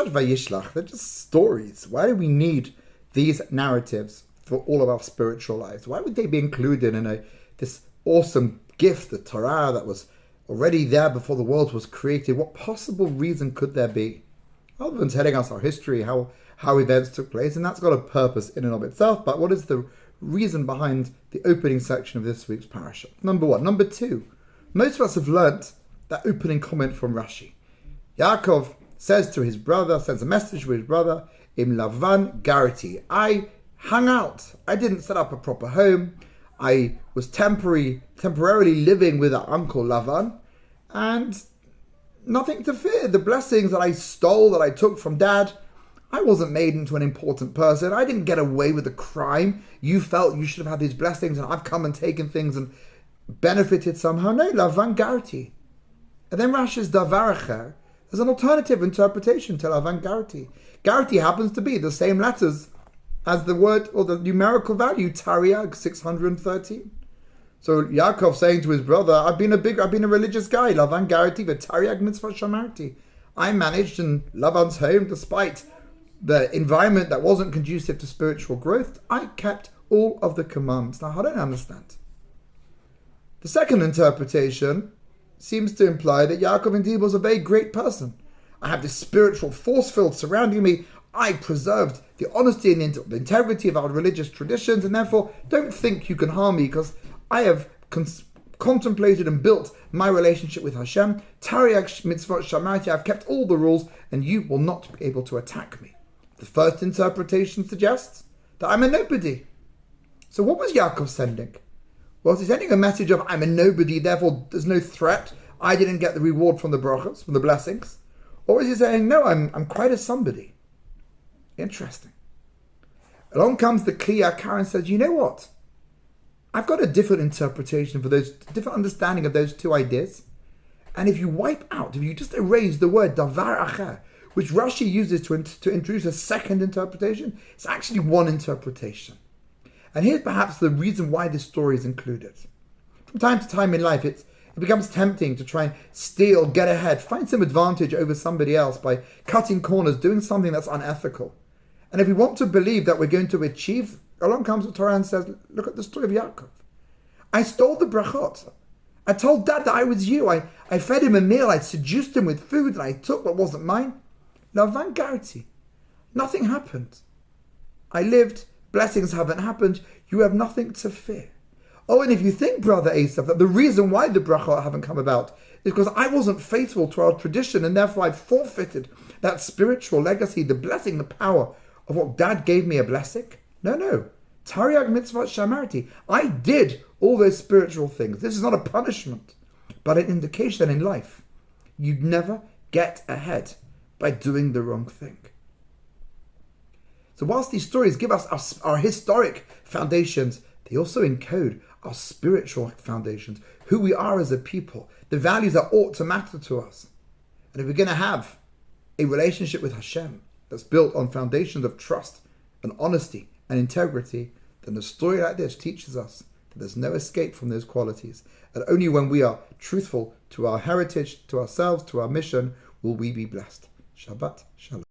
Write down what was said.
Vayishlach, they're just stories. Why do we need these narratives for all of our spiritual lives? Why would they be included in this awesome gift, the Torah, that was already there before the world was created? What possible reason could there be? Other than telling us our history, how events took place, and that's got a purpose in and of itself, but what is the reason behind the opening section of this week's parasha? Number one. Number two, most of us have learnt that opening comment from Rashi. Yaakov says to his brother, sends a message to his brother, Im Lavan Garati. I hung out. I didn't set up a proper home. I was temporarily living with our uncle Lavan, and nothing to fear. The blessings that I stole, that I took from Dad, I wasn't made into an important person. I didn't get away with a crime. You felt you should have had these blessings, and I've come and taken things and benefited somehow. No, Lavan Garati. And then Rashi's Davar Acher. There's an alternative interpretation to Lavan Garati. Garati happens to be the same letters as the word or the numerical value, Tariag 613. So Yaakov saying to his brother, I've been a religious guy, Lavan Garati, but Tariag mitzvah shamarti. I managed in Lavan's home, despite the environment that wasn't conducive to spiritual growth, I kept all of the commands. Now, I don't understand. The second interpretation seems to imply that Yaakov indeed was a very great person. I have this spiritual force field surrounding me. I preserved the honesty and the integrity of our religious traditions, and therefore don't think you can harm me, because I have contemplated and built my relationship with Hashem. Tariag mitzvot shamarti, I've kept all the rules, and you will not be able to attack me. The first interpretation suggests that I'm a nobody. So what was Yaakov sending? Well, he's sending a message of I'm a nobody, therefore there's no threat. I didn't get the reward from the brachos, from the blessings. Or is he saying, no, I'm quite a somebody? Interesting. Along comes the Kli Yakar and says, you know what? I've got a different interpretation for those, different understanding of those two ideas. And if you just erase the word Davar Acher, which Rashi uses to introduce a second interpretation, it's actually one interpretation. And here's perhaps the reason why this story is included. From time to time in life, it becomes tempting to try and steal, get ahead, find some advantage over somebody else by cutting corners, doing something that's unethical. And if we want to believe that we're going to achieve, along comes the Torah and says, look at the story of Yaakov. I stole the brachot. I told Dad that I was you. I fed him a meal. I seduced him with food, and I took what wasn't mine. Lavan Garati. Nothing happened. I lived. Blessings haven't happened. You have nothing to fear. Oh, and if you think, Brother Asaph, that the reason why the brachot haven't come about is because I wasn't faithful to our tradition, and therefore I forfeited that spiritual legacy, the blessing, the power of what Dad gave me, a blessing. No. Tariag mitzvot shamarti. I did all those spiritual things. This is not a punishment, but an indication that in life, you'd never get ahead by doing the wrong thing. So whilst these stories give us our historic foundations, they also encode our spiritual foundations, who we are as a people, the values that ought to matter to us. And if we're going to have a relationship with Hashem that's built on foundations of trust and honesty and integrity, then a story like this teaches us that there's no escape from those qualities. And only when we are truthful to our heritage, to ourselves, to our mission, will we be blessed. Shabbat Shalom.